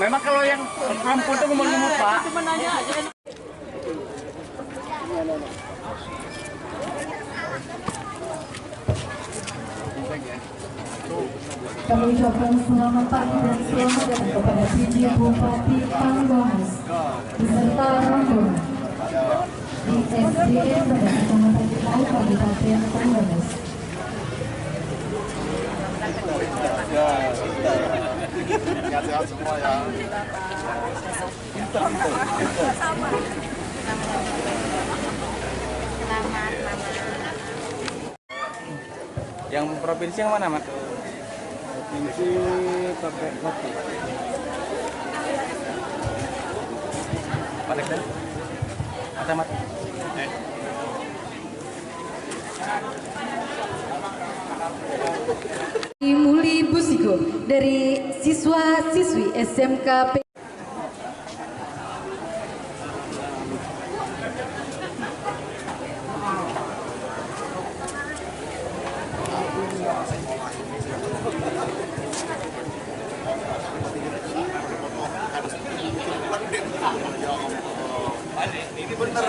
Memang kalau yang perempuan itu ngomong-ngomong Pak. Cuma nanya aja. Kami ucapkan selamat pagi dan selamat datang kepada PJ Bupati Tanggamus beserta rombongan di SDN pada Kecamatan Ketau, Kabupaten Tanggamus. Sehat-sehat semua ya. Yang provinsi yang mana, Mat? Provinsi pakai kopi. Pak Rekda? Ada, Mat? Muli Busiko dari siswa-siswi SMK Ini bener.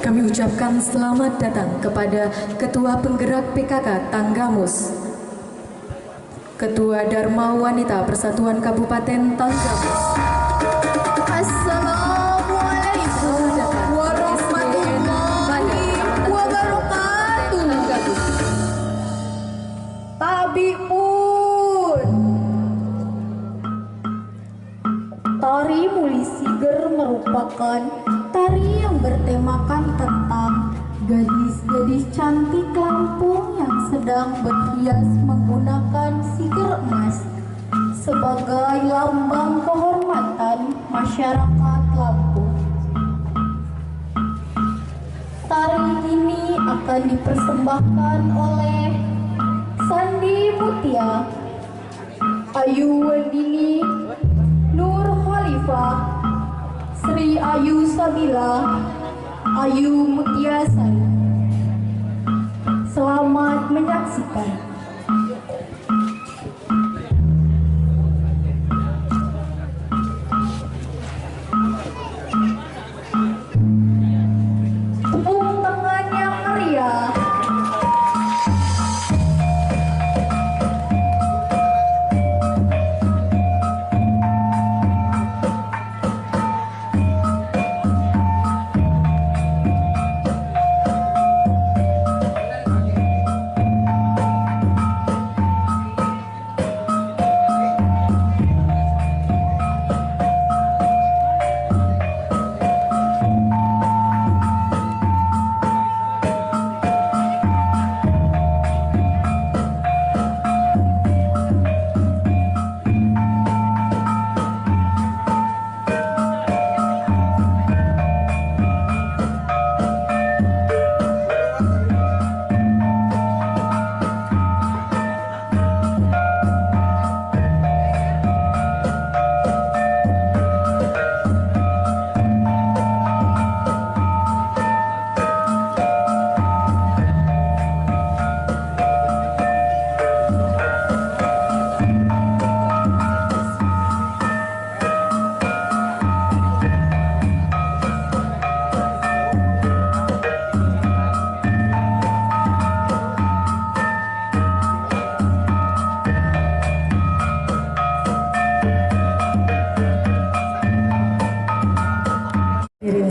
Kami ucapkan selamat datang kepada Ketua Penggerak PKK Tanggamus, Ketua Dharma Wanita Persatuan Kabupaten Tanggamus. Assalamualaikum warahmatullahi wabarakatuh. Tabiun. Tari Muli Siger merupakan tari yang bertemakan tentang gadis-gadis cantik Lampung yang sedang berhias menggunakan siger emas sebagai lambang kehormatan masyarakat Lampung. Tari ini akan dipersembahkan oleh Sandi Mutia, Ayu Wendini, Nur Khalifah, Sri Ayu Sabila, Ayu Mutiasari. Selamat menyaksikan. Tepuk tangan yang meriah.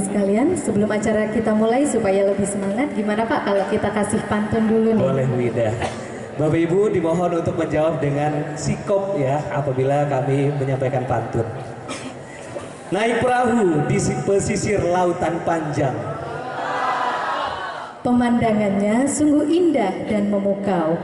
Sekalian, sebelum acara kita mulai supaya lebih semangat, gimana Pak kalau kita kasih pantun dulu nih? Boleh Wida. Bapak Ibu dimohon untuk menjawab dengan sikop ya apabila kami menyampaikan pantun. Naik perahu di pesisir lautan panjang. Pemandangannya sungguh indah dan memukau.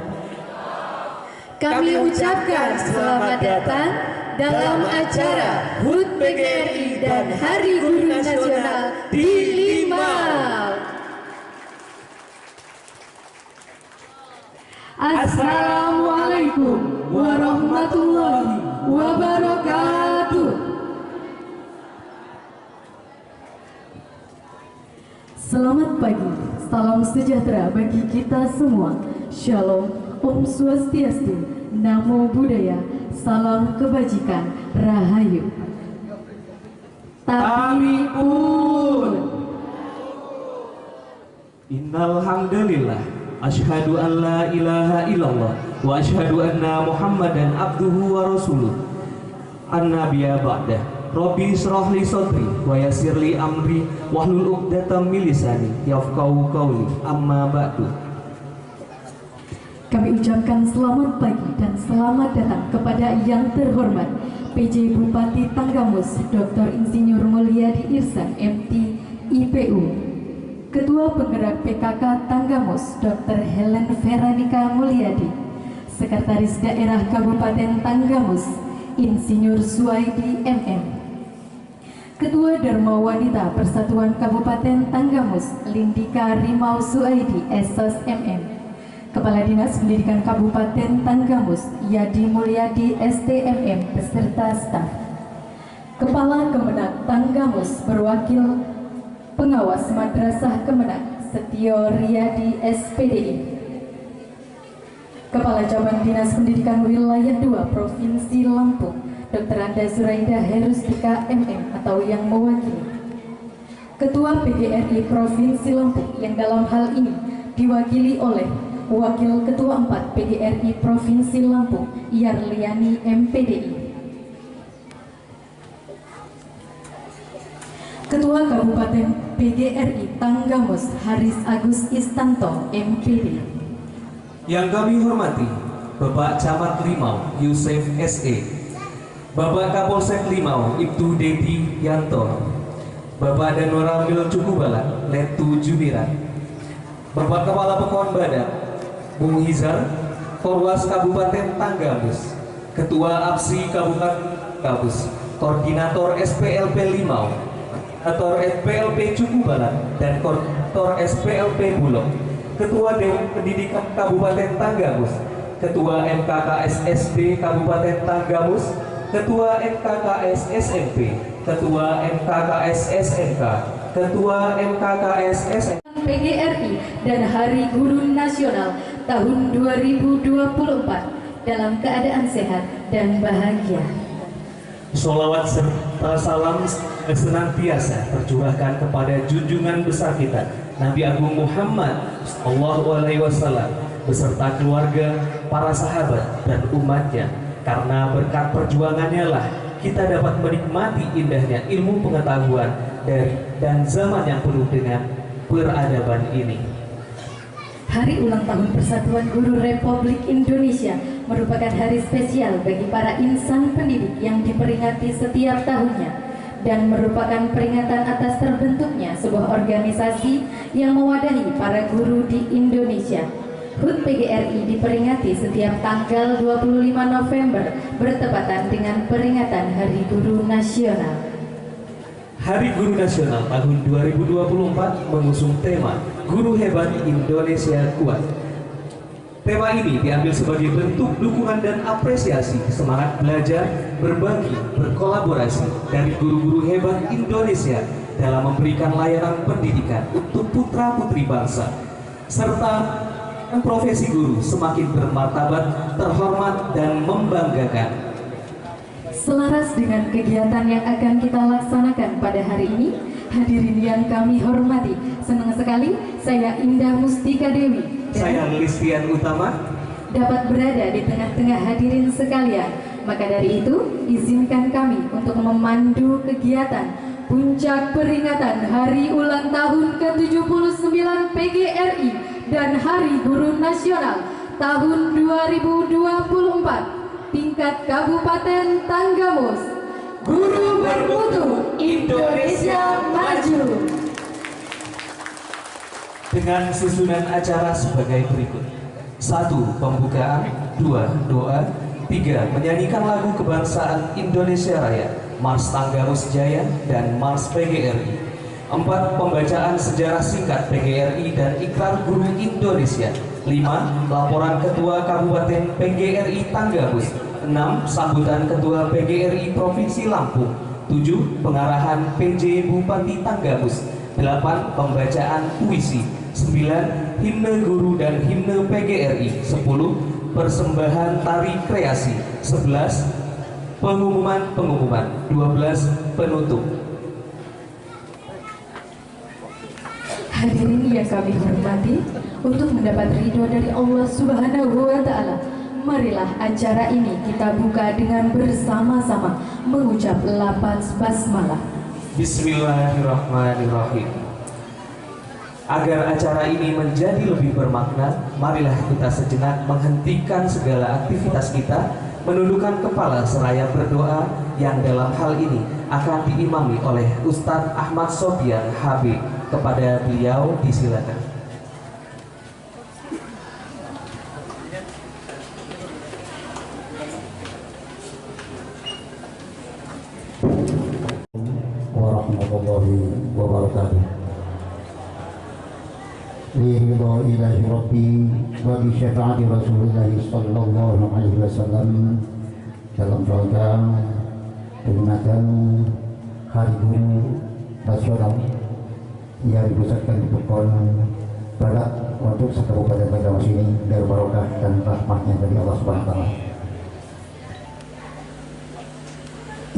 Kami ucapkan selamat datang dalam acara HUT PGRI dan Hari Guru Nasional di Limau. Assalamualaikum warahmatullahi wabarakatuh. Selamat pagi, salam sejahtera bagi kita semua. Shalom, Om Swastiastu, Namo Buddhaya, salam kebajikan, Rahayu. Tapi pun Innal hamdalillah asyhadu an la ilaha illallah wa asyhadu anna Muhammadan abduhu wa rasuluh. An-nabiyya ba'da. Rabbi israh li sadri wa yassir li amri wahlul 'uqdatam min lisani yafqahu qawli. Amma ba'du. kami ucapkan selamat pagi dan selamat datang kepada yang terhormat PJ Bupati Tanggamus Dr. Insinyur Mulyadi Irsan MT IPU, Ketua Penggerak PKK Tanggamus Dr. Helen Veronica Mulyadi, Sekretaris Daerah Kabupaten Tanggamus Insinyur Suwaidi MM, Ketua Dharma Wanita Persatuan Kabupaten Tanggamus Lindika Rimau Suaidi SOS MM, Kepala Dinas Pendidikan Kabupaten Tanggamus Yadi Mulyadi STMM beserta staf, Kepala Kemenak Tanggamus berwakil Pengawas Madrasah Kemenak Setio Riyadi SPDI, Kepala Cabang Dinas Pendidikan Wilayah 2 Provinsi Lampung Dr. Anda Zuraida Herustika MM atau yang mewakili, Ketua PGRI Provinsi Lampung yang dalam hal ini diwakili oleh Wakil Ketua 4 PGRI Provinsi Lampung Yarliani MPDI, Ketua Kabupaten PGRI Tanggamus Haris Agus Istanto MPD. Yang kami hormati Bapak Camat Limau Yusef SE, Bapak Kapolsek Limau Ibtu Dedi Yanto, Bapak Danoramil Cukubalan Letu Jumiran, Bapak Kepala Pekon Badak Bung Hizar, Forwas Kabupaten Tanggamus, Ketua APSI Kabupaten Tanggamus, Koordinator SPLP Limau, Koordinator SPLP Cukubalan, dan Koordinator SPLP Bulog, Ketua Dewan Pendidikan Kabupaten Tanggamus, Ketua MKKS SD Kabupaten Tanggamus, Ketua MKKS SMP, Ketua MKKS SNK, Ketua MKKS SNK PGRI dan Hari Guru Nasional tahun 2024 dalam keadaan sehat dan bahagia. Sholawat serta salam senantiasa tercurahkan kepada junjungan besar kita Nabi Agung Muhammad SAW beserta keluarga, para sahabat dan umatnya. Karena berkat perjuangannya lah kita dapat menikmati indahnya ilmu pengetahuan dan zaman yang penuh dengan peradaban ini. Hari ulang tahun Persatuan Guru Republik Indonesia merupakan hari spesial bagi para insan pendidik yang diperingati setiap tahunnya dan merupakan peringatan atas terbentuknya sebuah organisasi yang mewadahi para guru di Indonesia. HUT PGRI diperingati setiap tanggal 25 November bertepatan dengan peringatan Hari Guru Nasional. Hari Guru Nasional tahun 2024 mengusung tema Guru Hebat Indonesia Kuat. Tema ini diambil sebagai bentuk dukungan dan apresiasi semangat belajar, berbagi, berkolaborasi dari guru-guru hebat Indonesia dalam memberikan layanan pendidikan untuk putra-putri bangsa, serta profesi guru semakin bermartabat, terhormat, dan membanggakan. Selaras dengan kegiatan yang akan kita laksanakan pada hari ini, hadirin yang kami hormati, senang sekali saya Indah Mustika Dewi Saya Listian Utama dapat berada di tengah-tengah hadirin sekalian. Maka dari itu, izinkan kami untuk memandu kegiatan puncak peringatan Hari Ulang Tahun ke-79 PGRI dan Hari Guru Nasional tahun 2024 tingkat Kabupaten Tanggamus. Guru bermutu, Indonesia maju. dengan susunan acara sebagai berikut. 1. Pembukaan. 2. Doa. 3. Menyanyikan lagu kebangsaan Indonesia Raya, Mars Tanggamus Jaya, dan Mars PGRI. 4. Pembacaan sejarah singkat PGRI dan Ikrar Guru Indonesia. 5. Laporan Ketua Kabupaten PGRI Tanggamus. 6. Sambutan Ketua PGRI Provinsi Lampung. 7. Pengarahan PJ Bupati Tanggamus. 8. Pembacaan puisi. 9. Himne Guru dan Himne PGRI. 10. Persembahan tari kreasi. 11. Pengumuman. 12. Penutup. Hadirin yang kami hormati, untuk mendapat ridho dari Allah Subhanahu wa Ta'ala, marilah acara ini kita buka dengan bersama-sama mengucap lafaz basmalah. Bismillahirrahmanirrahim. Agar acara ini menjadi lebih bermakna, marilah kita sejenak menghentikan segala aktivitas kita, menundukkan kepala seraya berdoa yang dalam hal ini akan diimami oleh Ustadz Ahmad Sofian HB. Kepada beliau disilakan. Warahmatullahi wabarakatuh. Liridha ilahi rabbi wa bi syafaati Rasulullah sallallahu alaihi wasallam dalam rangka peringatan Hari Guru Nasional yang dipusatkan di Pekon Barat untuk Kabupaten Tanggamus ini dari barokah dan rahmatnya dari Allah Subhanahu wa Ta'ala.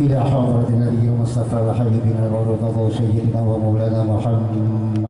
Ila hadratin Nabi Mustafa wa habibina wa radha sayyidina wa maulana Muhammad.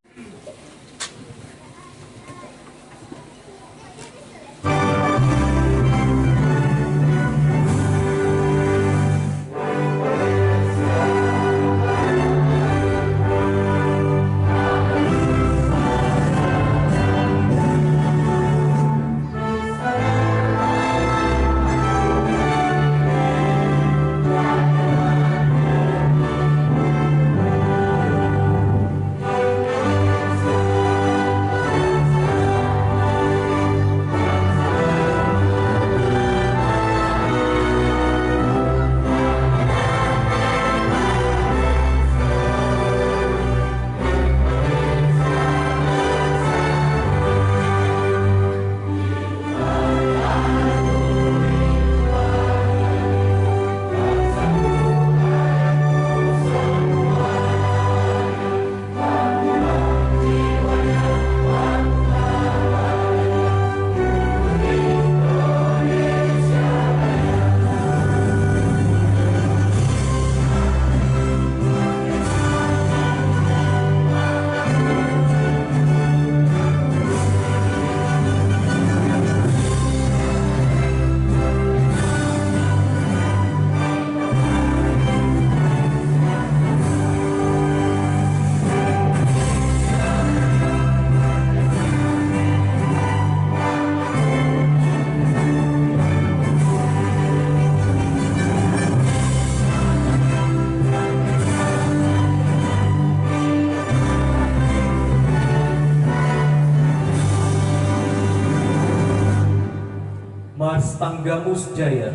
Mars Tanggamus Jaya.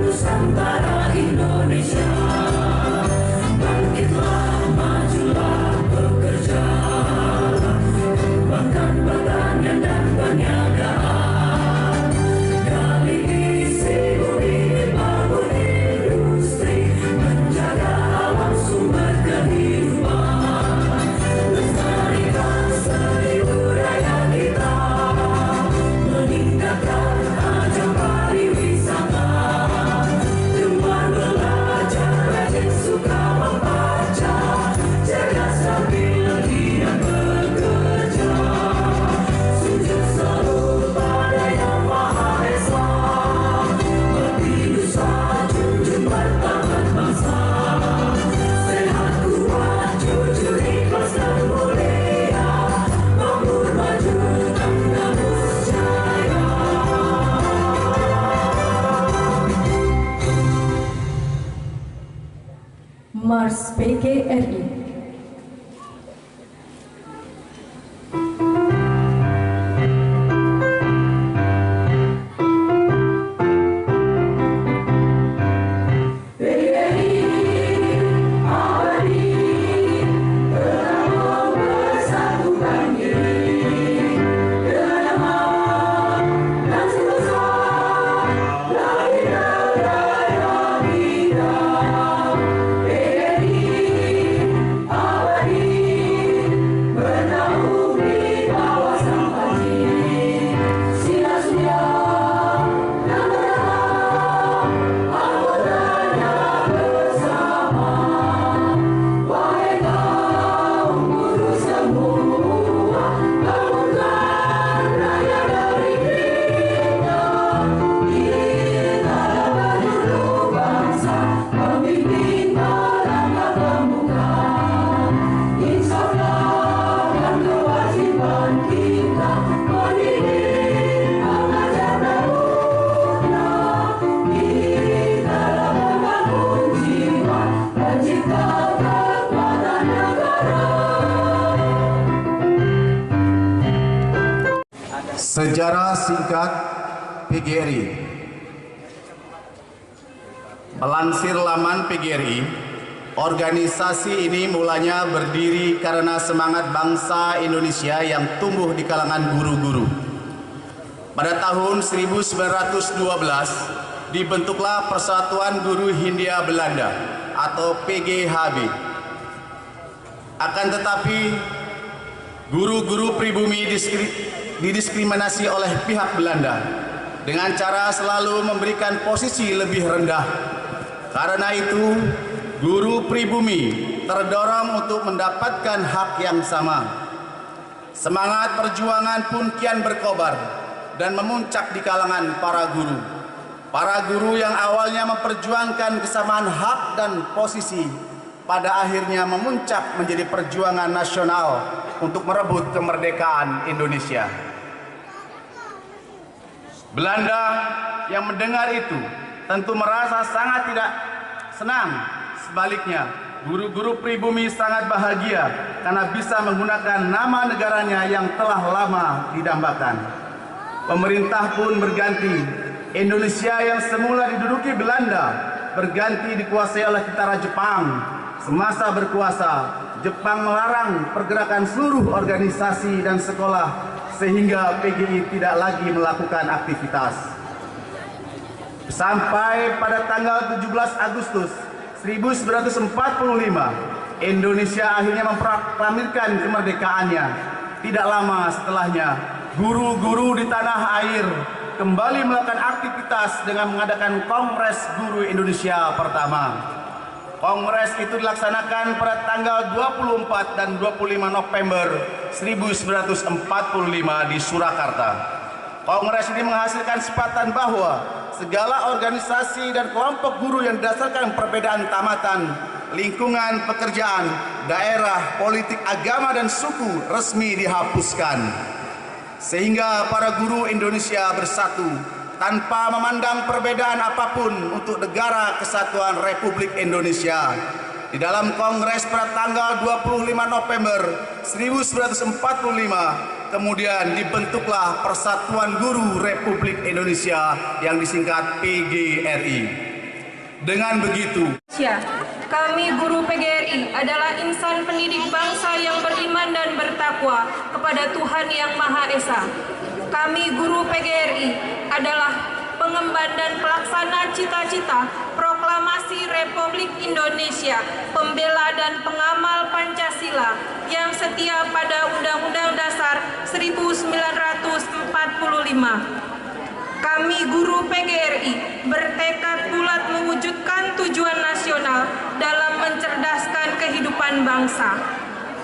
Nusantara Indonesia. Mars PGRI. Sejarah singkat PGRI. Melansir laman PGRI, organisasi ini mulanya berdiri karena semangat bangsa Indonesia yang tumbuh di kalangan guru-guru. Pada tahun 1912 dibentuklah Persatuan Guru Hindia Belanda atau PGHB. Akan tetapi guru-guru pribumi didiskriminasi oleh pihak Belanda dengan cara selalu memberikan posisi lebih rendah. Karena itu, guru pribumi terdorong untuk mendapatkan hak yang sama. Semangat perjuangan pun kian berkobar dan memuncak di kalangan para guru. Para guru yang awalnya memperjuangkan kesamaan hak dan posisi, pada akhirnya memuncak menjadi perjuangan nasional untuk merebut kemerdekaan Indonesia. Belanda yang mendengar itu tentu merasa sangat tidak senang. Sebaliknya, guru-guru pribumi sangat bahagia karena bisa menggunakan nama negaranya yang telah lama didambakan. Pemerintah pun berganti. Indonesia yang semula diduduki Belanda berganti dikuasai oleh tentara Jepang. Semasa berkuasa, Jepang melarang pergerakan seluruh organisasi dan sekolah sehingga PGI tidak lagi melakukan aktivitas. Sampai pada tanggal 17 Agustus 1945, Indonesia akhirnya memproklamirkan kemerdekaannya. Tidak lama setelahnya, guru-guru di tanah air kembali melakukan aktivitas dengan mengadakan Kongres Guru Indonesia pertama. Kongres itu dilaksanakan pada tanggal 24 dan 25 November 1945 di Surakarta. Kongres ini menghasilkan kesepakatan bahwa segala organisasi dan kelompok guru yang berdasarkan perbedaan tamatan, lingkungan pekerjaan, daerah, politik, agama, dan suku resmi dihapuskan. Sehingga para guru Indonesia bersatu tanpa memandang perbedaan apapun untuk Negara Kesatuan Republik Indonesia. Di dalam Kongres pada tanggal 25 November 1945, kemudian dibentuklah Persatuan Guru Republik Indonesia yang disingkat PGRI. Dengan begitu, kami guru PGRI adalah insan pendidik bangsa yang beriman dan bertakwa kepada Tuhan Yang Maha Esa. Kami guru PGRI adalah pengemban dan pelaksana cita-cita Proklamasi Republik Indonesia, pembela dan pengamal Pancasila yang setia pada Undang-Undang Dasar 1945. Kami guru PGRI bertekad bulat mewujudkan tujuan nasional dalam mencerdaskan kehidupan bangsa.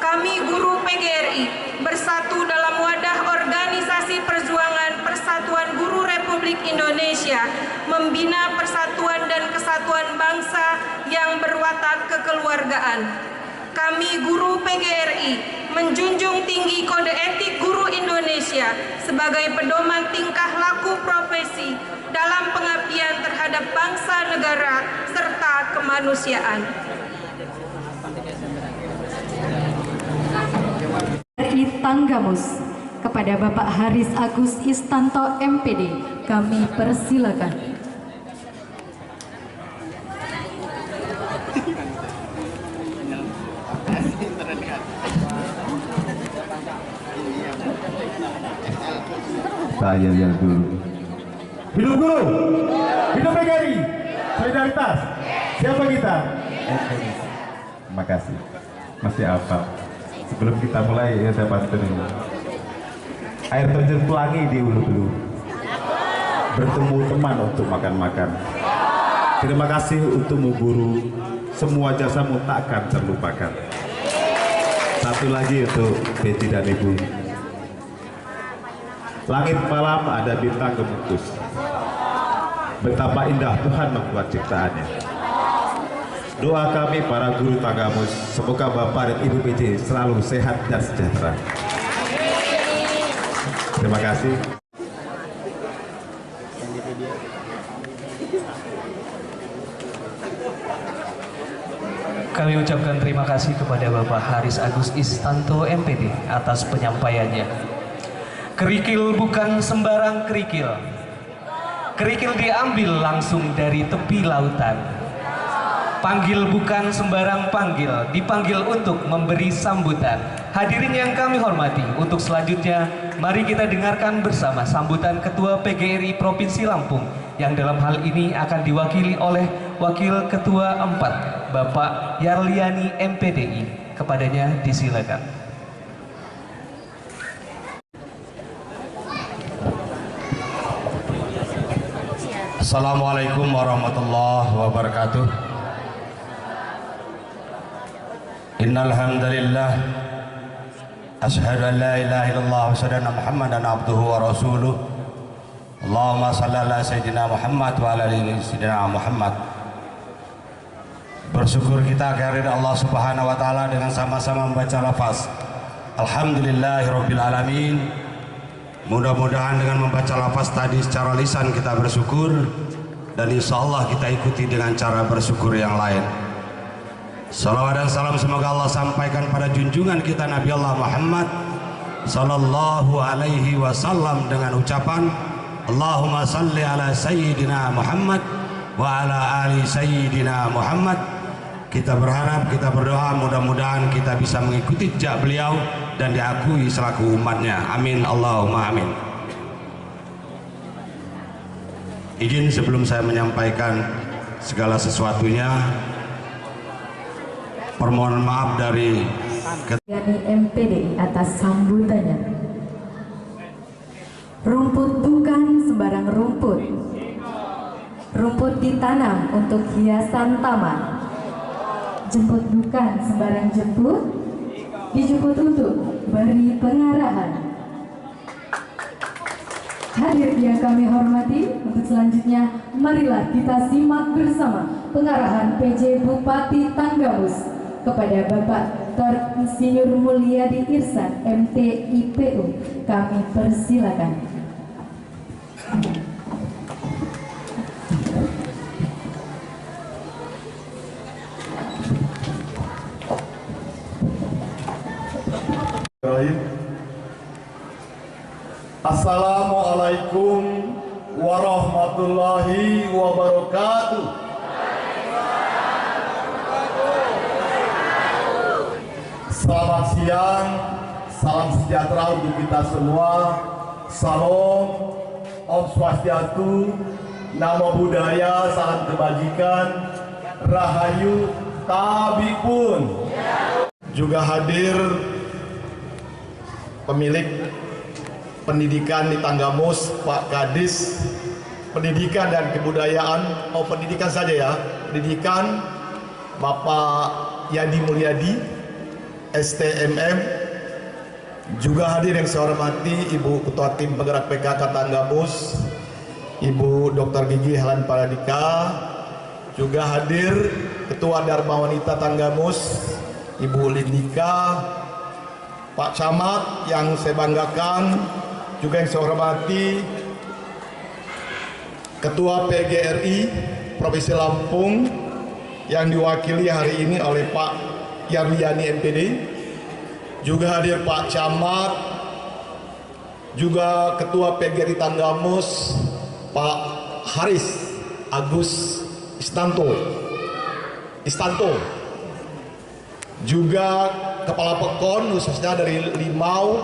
Kami guru PGRI bersatu dalam wadah organisasi perjuangan Persatuan Guru Republik Indonesia, membina persatuan dan kesatuan bangsa yang berwatak kekeluargaan. Kami guru PGRI menjunjung tinggi kode etik guru Indonesia sebagai pedoman tingkah laku profesi dalam pengabdian terhadap bangsa negara serta serta kemanusiaan. RI Tanggamus kepada Bapak Haris Agus Istanto MPD kami persilakan. Saya yang dulu. Hidup guru, hidup PGRI, solidaritas. Siapa kita? Terima kasih. Masih apa? Sebelum kita mulai, ya saya bantu dulu. Air terjun pelangi di Ulu Hulu. Bertemu teman untuk makan-makan. Terima kasih untukmu guru. Semua jasamu takkan terlupakan. Satu lagi untuk Betty dan Ibu. Langit malam ada bintang gemukus. Betapa indah Tuhan membuat ciptaannya. Doa kami para guru Tanggamus, semoga Bapak dan Ibu PJ selalu sehat dan sejahtera. Terima kasih. Kami ucapkan terima kasih kepada Bapak Haris Agus Istanto MPD atas penyampaiannya. Kerikil bukan sembarang kerikil. Kerikil diambil langsung dari tepi lautan. Panggil bukan sembarang panggil, dipanggil untuk memberi sambutan. Hadirin yang kami hormati, untuk selanjutnya mari kita dengarkan bersama sambutan Ketua PGRI Provinsi Lampung yang dalam hal ini akan diwakili oleh Wakil Ketua 4 Bapak Yarliani MPDI. Kepadanya disilakan. Assalamualaikum warahmatullahi wabarakatuh. Innal hamdalillah asyhadu an la ilaha illallah wa asyhadu anna Muhammadan abduhu wa rasuluh. Allahumma shalli ala sayyidina Muhammad wa ala ali sayyidina Muhammad. Bersyukur kita kehadirat Allah Subhanahu wa taala dengan sama-sama membaca lafaz alhamdulillahirabbil alamin. Mudah-mudahan dengan membaca lafaz tadi secara lisan kita bersyukur, dan insya Allah kita ikuti dengan cara bersyukur yang lain. Salawat dan salam semoga Allah sampaikan pada junjungan kita Nabi Allah Muhammad sallallahu alaihi wasallam dengan ucapan Allahumma salli ala sayyidina Muhammad wa ala ali sayyidina Muhammad. Kita berharap, kita berdoa mudah-mudahan kita bisa mengikuti jejak beliau dan diakui selaku umatnya. Amin Allahumma amin. Izin sebelum saya menyampaikan segala sesuatunya, permohonan maaf dari MPDI atas sambutannya. Rumput bukan sembarang rumput. Rumput ditanam untuk hiasan taman. Jemput bukan sembarang jemput, dijemput untuk beri pengarahan. Hadir yang kami hormati, untuk selanjutnya marilah kita simak bersama pengarahan PJ Bupati Tanggamus kepada Bapak Dr. Insinyur Mulyadi Irsan MT IPU. Kami persilakan. Assalamualaikum warahmatullahi wabarakatuh. Selamat siang, salam sejahtera untuk kita semua. Salam, Om Swastiastu, Namo Buddhaya, salam kebajikan, Rahayu Tabipun. Juga hadir pemilik pendidikan di Tanggamus, Pak Kadis Pendidikan dan Kebudayaan, pendidikan saja ya, pendidikan, Bapak Yadi Mulyadi, STMM. Juga hadir yang saya hormati Ibu Ketua Tim Penggerak PKK Tanggamus, Ibu Dr. Gigi Helen Paradika. Juga hadir Ketua Dharma Wanita Tanggamus, Ibu Lindika. Pak Camat yang saya banggakan, juga yang saya hormati Ketua PGRI Provinsi Lampung, yang diwakili hari ini oleh Pak Yarliani MPD, juga hadir Pak Camat, juga Ketua PGRI Tanggamus Pak Haris Agus Istanto, juga Kepala Pekon khususnya dari Limau,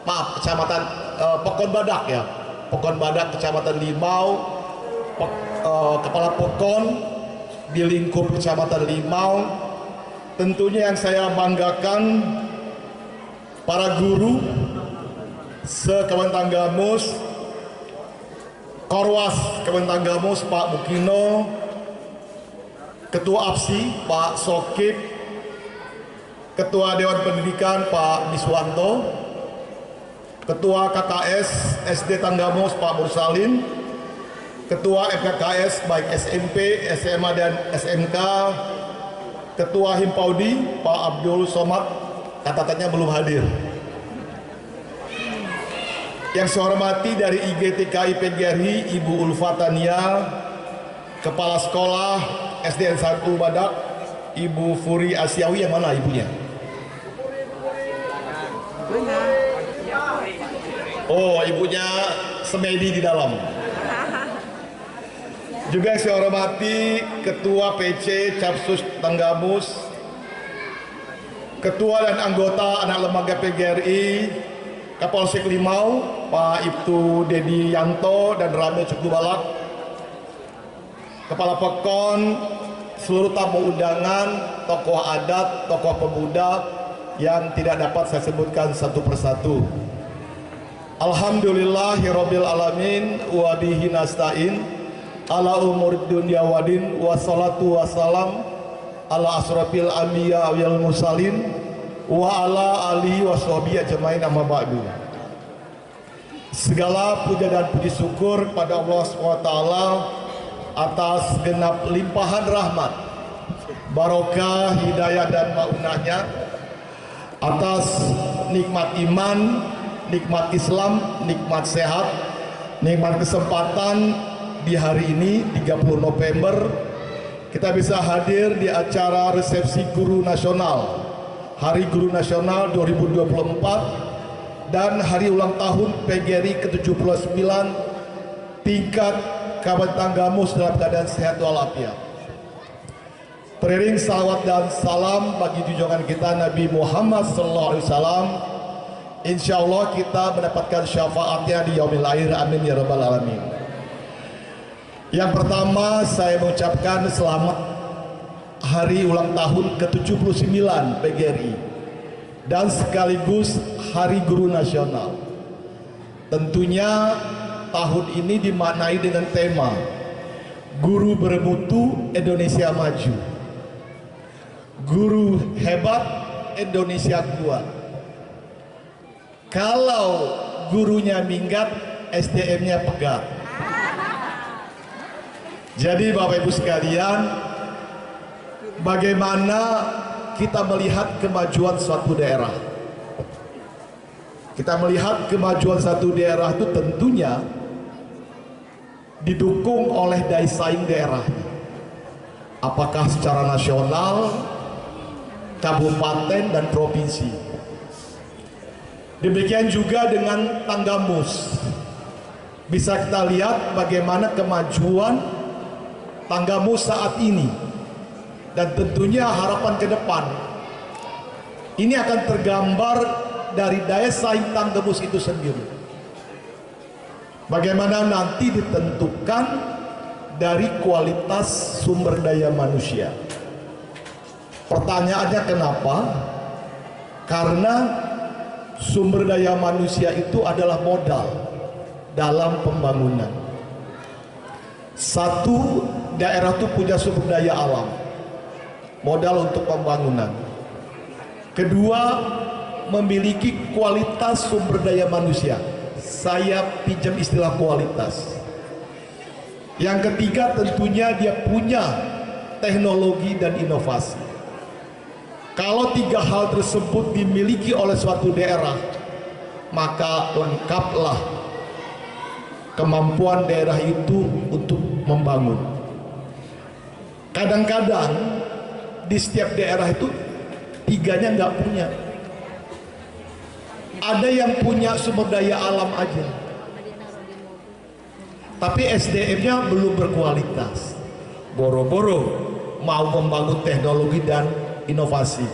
Kecamatan Pekon Badak ya, Pekon Badak Kecamatan Limau, Kepala Pekon di lingkup Kecamatan Limau. Tentunya yang saya banggakan para guru se-Kabupaten Tanggamus, Korwas Kabupaten Tanggamus Pak Mukino, Ketua APSI Pak Sokip, Ketua Dewan Pendidikan Pak Miswanto, Ketua KKS SD Tanggamus Pak Mursalin, Ketua FKKS baik SMP, SMA dan SMK, Ketua Himpaudi Pak Abdul Somad, kata-katanya belum hadir. Yang saya hormati dari IGTKI PGRI Ibu Ulfatania, Kepala Sekolah SDN 1 Badak Ibu Furi Asiawi, yang mana ibunya? Oh, ibunya semedi di dalam. Juga yang saya hormati Ketua PC Capsus Tanggamus, Ketua dan anggota anak lembaga PGRI Kapolsek Limau Pak Ibtu Dedi Yanto dan Rame Cukubalak, Kepala Pekon, seluruh tamu undangan, tokoh adat, tokoh pemuda yang tidak dapat saya sebutkan satu persatu. Alhamdulillahirabbil alamin wa bihi nasta'in ala umur dunya wadin, wassalatu wassalam ala asrafil anbiya wal mursalin wa ala alihi washabihi ajmain, amma ba'du. Segala puja dan puji syukur pada Allah SWT atas genap limpahan rahmat, barokah, hidayah dan maunahnya, atas nikmat iman, nikmat Islam, nikmat sehat, nikmat kesempatan di hari ini 30 November kita bisa hadir di acara resepsi Guru Nasional, Hari Guru Nasional 2024 dan hari ulang tahun PGRI ke-79 tingkat Kabupaten Tanggamus dalam keadaan sehat walafiat. Teriring salawat dan salam bagi junjungan kita Nabi Muhammad SAW. Insya Allah kita mendapatkan syafaatnya di yaumil akhir, amin ya rabbal alamin. Yang pertama saya mengucapkan selamat hari ulang tahun ke-79 PGRI dan sekaligus Hari Guru Nasional. Tentunya tahun ini dimaknai dengan tema Guru Bermutu, Indonesia Maju. Guru hebat, Indonesia kuat. Kalau gurunya minggat, SDM-nya pegat. Jadi Bapak Ibu sekalian, bagaimana kita melihat kemajuan suatu daerah? Kita melihat kemajuan satu daerah itu tentunya didukung oleh daya saing daerah. Apakah secara nasional, kabupaten dan provinsi. Demikian juga dengan Tanggamus. Bisa kita lihat bagaimana kemajuan Tanggamus saat ini, dan tentunya harapan ke depan ini akan tergambar dari daya saing Tanggamus itu sendiri. Bagaimana nanti ditentukan dari kualitas sumber daya manusia. Pertanyaannya kenapa? Karena sumber daya manusia itu adalah modal dalam pembangunan. Satu, daerah itu punya sumber daya alam, modal untuk pembangunan. Kedua, memiliki kualitas sumber daya manusia. Saya pinjam istilah kualitas. Yang ketiga, tentunya dia punya teknologi dan inovasi. Kalau tiga hal tersebut dimiliki oleh suatu daerah, maka lengkaplah kemampuan daerah itu untuk membangun. Kadang-kadang di setiap daerah itu tiganya nggak punya. Ada yang punya sumber daya alam aja, tapi SDM-nya belum berkualitas. Boro-boro mau membangun teknologi dan inovasi.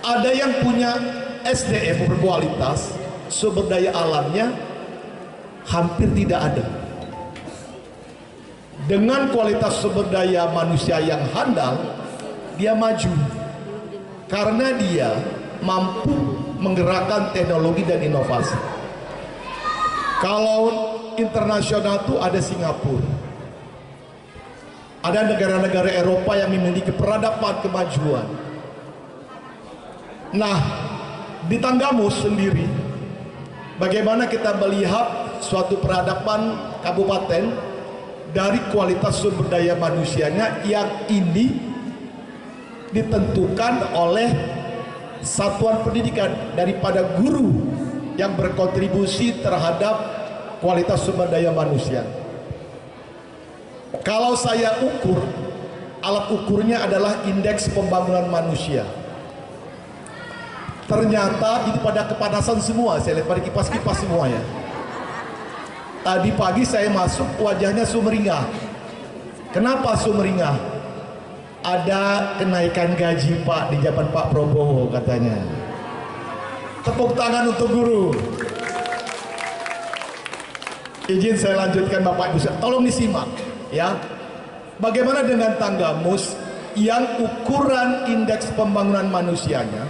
Ada yang punya SDM berkualitas, sumber daya alamnya hampir tidak ada. Dengan kualitas sumber daya manusia yang handal, dia maju karena dia mampu menggerakkan teknologi dan inovasi. Kalau internasional itu ada Singapura, ada negara-negara Eropa yang memiliki peradaban kemajuan. Nah, di Tanggamus sendiri, bagaimana kita melihat suatu peradaban kabupaten dari kualitas sumber daya manusianya yang ini ditentukan oleh satuan pendidikan daripada guru yang berkontribusi terhadap kualitas sumber daya manusia. Kalau saya ukur, alat ukurnya adalah indeks pembangunan manusia. Ternyata ini pada kepanasan semua, saya lihat pada kipas-kipas semua ya. Tadi pagi saya masuk, wajahnya sumringah. Kenapa sumringah? Ada kenaikan gaji Pak di zaman Pak Prabowo katanya. Tepuk tangan untuk guru. Izin saya lanjutkan Bapak Ibu, tolong disimak ya. Bagaimana dengan Tanggamus yang ukuran indeks pembangunan manusianya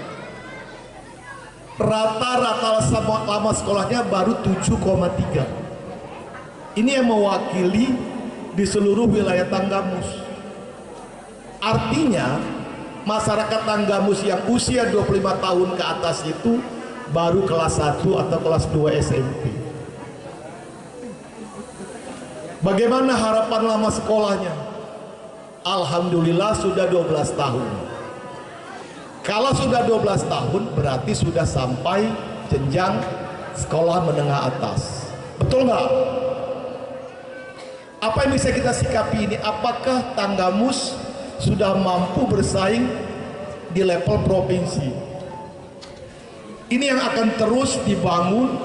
rata-rata lama sekolahnya baru 7,3. Ini yang mewakili di seluruh wilayah Tanggamus. Artinya masyarakat Tanggamus yang usia 25 tahun ke atas itu baru kelas 1 atau kelas 2 SMP. Bagaimana harapan lama sekolahnya? Alhamdulillah sudah 12 tahun. Kalau sudah 12 tahun berarti sudah sampai jenjang sekolah menengah atas. Betul nggak? Apa yang bisa kita sikapi ini? Apakah Tanggamus sudah mampu bersaing di level provinsi? Ini yang akan terus dibangun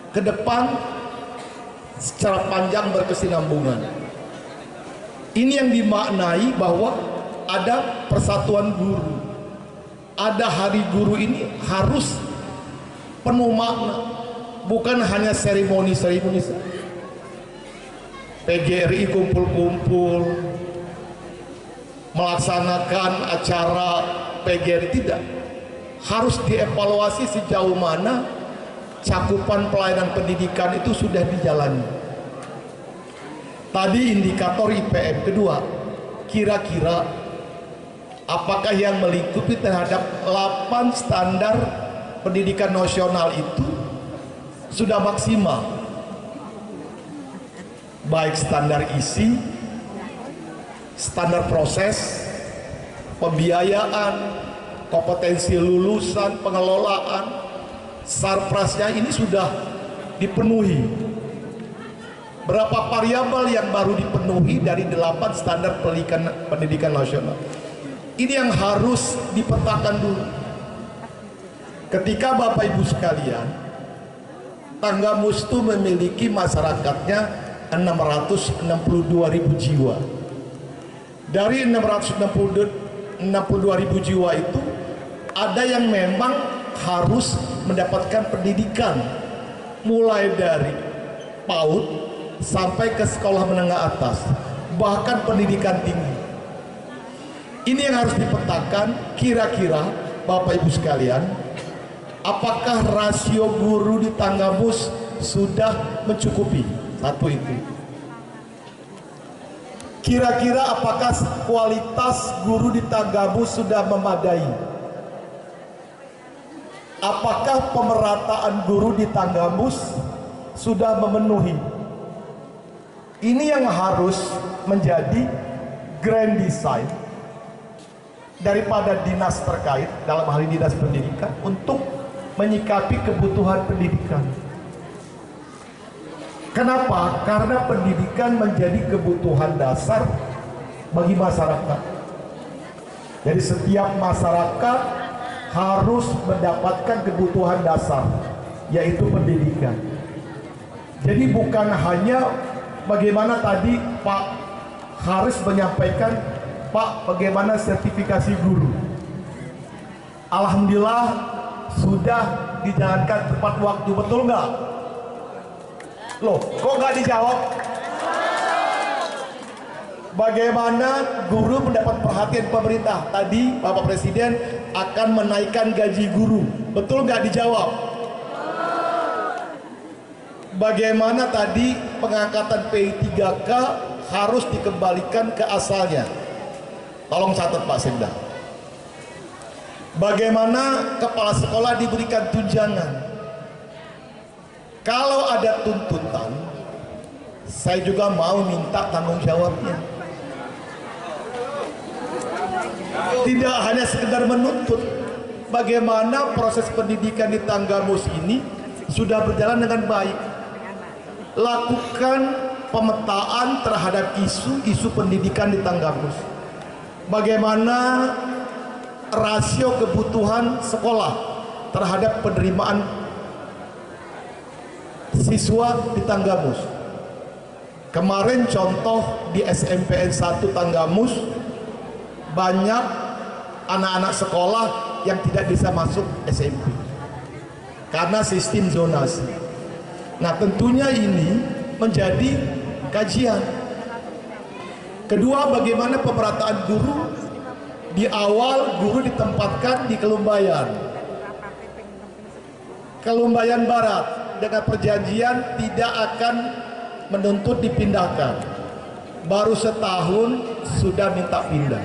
ke depan secara panjang berkesinambungan. Ini yang dimaknai bahwa ada persatuan guru. Ada hari guru ini harus penuh makna, bukan hanya seremoni-seremoni saja. PGRI kumpul-kumpul melaksanakan acara PGRI, tidak. Harus dievaluasi sejauh mana cakupan pelayanan pendidikan itu sudah dijalani. Tadi indikator IPM kedua, kira-kira apakah yang melingkupi terhadap 8 standar pendidikan nasional itu sudah maksimal? Baik standar isi, standar proses, pembiayaan, kompetensi lulusan, pengelolaan, sarprasnya ini sudah dipenuhi. Berapa variabel yang baru dipenuhi dari 8 standar pendidikan nasional? Ini yang harus dipetakan dulu. Ketika Bapak Ibu sekalian, Tanggamus itu memiliki masyarakatnya 662.000 jiwa. Dari 662.000 jiwa itu ada yang memang harus mendapatkan pendidikan mulai dari PAUD sampai ke sekolah menengah atas, bahkan pendidikan tinggi. Ini yang harus dipetakan. Kira-kira Bapak Ibu sekalian, apakah rasio guru di Tanggamus sudah mencukupi? Satu itu. Kira-kira apakah kualitas guru di Tanggamus sudah memadai? Apakah pemerataan guru di Tanggamus sudah memenuhi? Ini yang harus menjadi grand design daripada dinas terkait, dalam hal ini dinas pendidikan, untuk menyikapi kebutuhan pendidikan. Kenapa? Karena pendidikan menjadi kebutuhan dasar bagi masyarakat. Jadi setiap masyarakat harus mendapatkan kebutuhan dasar, yaitu pendidikan. Jadi bukan hanya bagaimana tadi Pak Haris menyampaikan, Pak, bagaimana sertifikasi guru. Alhamdulillah sudah dijalankan tepat waktu, betul nggak? Loh, kok nggak dijawab? Bagaimana guru mendapat perhatian pemerintah? Tadi Bapak Presiden akan menaikkan gaji guru, betul nggak dijawab? Bagaimana tadi pengangkatan PI3K harus dikembalikan ke asalnya? Tolong catat Pak Sekda. Bagaimana kepala sekolah diberikan tunjangan? Kalau ada tuntutan, saya juga mau minta tanggung jawabnya. Tidak hanya sekedar menuntut. Bagaimana proses pendidikan di Tanggamus ini sudah berjalan dengan baik. Lakukan pemetaan terhadap isu-isu pendidikan di Tanggamus. Bagaimana rasio kebutuhan sekolah terhadap penerimaan siswa di Tanggamus. Kemarin contoh di SMPN 1 Tanggamus, banyak anak-anak sekolah yang tidak bisa masuk SMP karena sistem zonasi. Nah, tentunya ini menjadi kajian. Kedua, bagaimana pemerataan guru? Di awal guru ditempatkan di Kelumbayan Barat dengan perjanjian tidak akan menuntut dipindahkan. Baru setahun sudah minta pindah